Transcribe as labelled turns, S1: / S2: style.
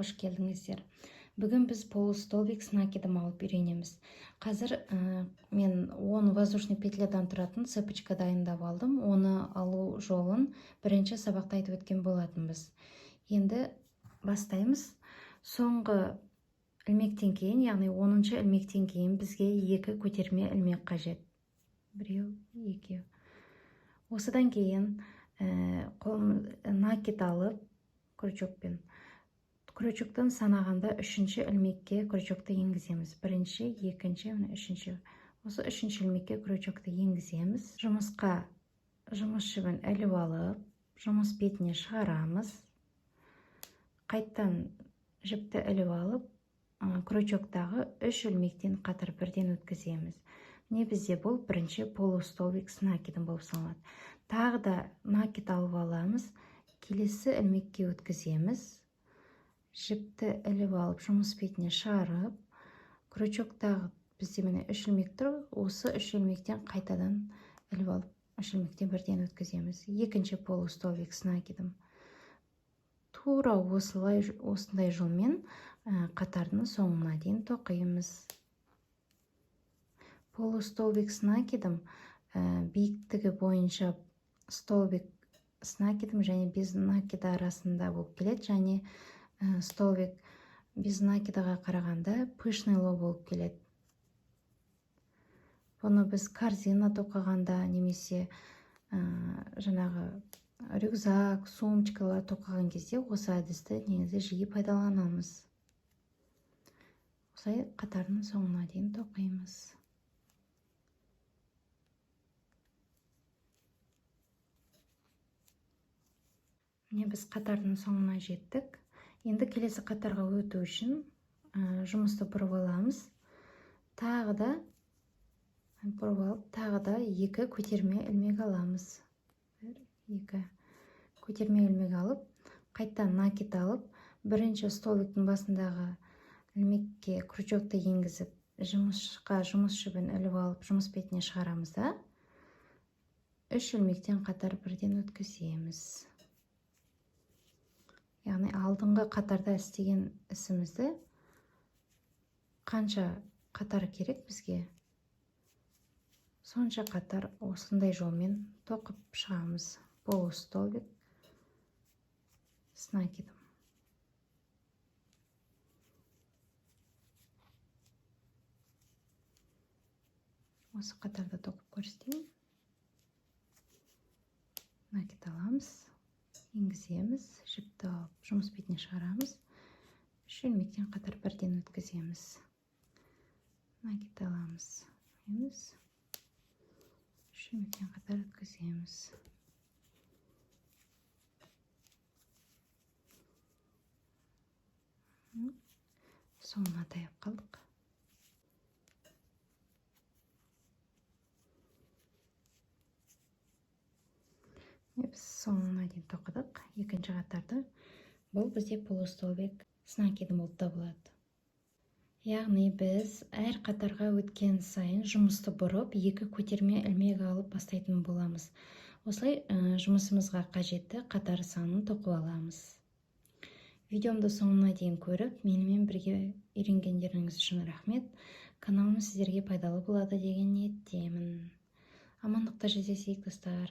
S1: қош келдіңіздер. Бүгін біз полустолбик с накидом алып үйренеміз. Қазір мен 10 воздушный петлядан тұратын цепочка дайындап алдым. Оны алу жолын бірінші сабақта айтып өткен болатынбыз. Енді бастаймыз. Соңғы ілмектен кейін, яғни 10-шы ілмектен кейін бізге 2 көтерме ілмек қажет. 1, 2. Осыдан кейін накид алып крючокпен. Крючоктан санағанда 3-ші ілмекке крючокты енгіземіз. 1-ші, 2-ші, 3-ші. Осы 3-ші ілмекке крючокты енгіземіз. Жұмысқа жұмыс жібін іліп алып, жұмыс бетіне шығарамыз. Қайттан жіпті іліп алып, крючоктағы 3 ілмектен қатар бірден өткіземіз. Не бізде бұл 1-ші полустолбик с накидом болып саналады. Тағы да накид алып аламыз. Келесі ілмекке өткіземіз. Жіпті іліп алып, жұмыс бетіне шығарып, крючоктағы бізде міне 3 ілмек тұр. Осы 3 ілмектен қайтадан іліп алып, 3 ілмектен бірден өткіземіз. 2-ші полустолбик с накидом. Тура осындай жолмен қатардың соңына дейін тоқимыз. Полустолбик с накидом биіктігі бойынша столбик с накидом және без накида арасында болып келеді, және столбик без накидаға қарағанда пышнайлы болып келеді. Бұны біз корзина тоқығанда немесе жаңағы рюкзак, сумочкалар тоқыған кезде осы әдісті негізі жиі пайдаланамыз. Осылай қатардың соңына дейін тоқимыз. Міне біз қатардың соңына жеттік. Енді келесі қатарға өту үшін жұмысты бұрып аламыз. Тағы да 2 көтерме ілмек аламыз. 2 көтерме ілмек алып, қайттан накид алып, 1-ші столбиктің басындағы ілмекке крючокты енгізіп, жұмысқа жұмыс жібін іліп алып, жұмыс бетіне шығарамыз да 3 ілмектен қатар бірден өткіземіз. Яғни алдыңғы қатарда істеген ісімізді қанша қатар керек бізге, сонша қатар осындай жолмен тоқып шығамыз. Полустолбик с накидом. Осы қатарда тоқып көрсетейін. Накид аламыз, енгіземіз, жіпті алып, жұмыс бетіне шығарамыз. 3 ілмектен қатар бірден өткіземіз. Накид аламыз, 3 ілмектен қатар өткіземіз. Соңына таяп қалдық. Біз соңына дейін тоқыдық. 2-ші қатарды. Бұл бізде полустолбик с накидом болып табылады. Яғни біз әр қатарға өткен сайын жұмысты бұрып, 2 көтерме ілмек алып бастайтын боламыз. Осылай жұмысымызға қажетті қатар санын тоқып аламыз. Видеомды соңына дейін көріп, менімен бірге үйренгендеріңіз үшін рахмет. Каналым сіздерге пайдалы болады деген ниеттемін. Амандықта жүздесейік достар.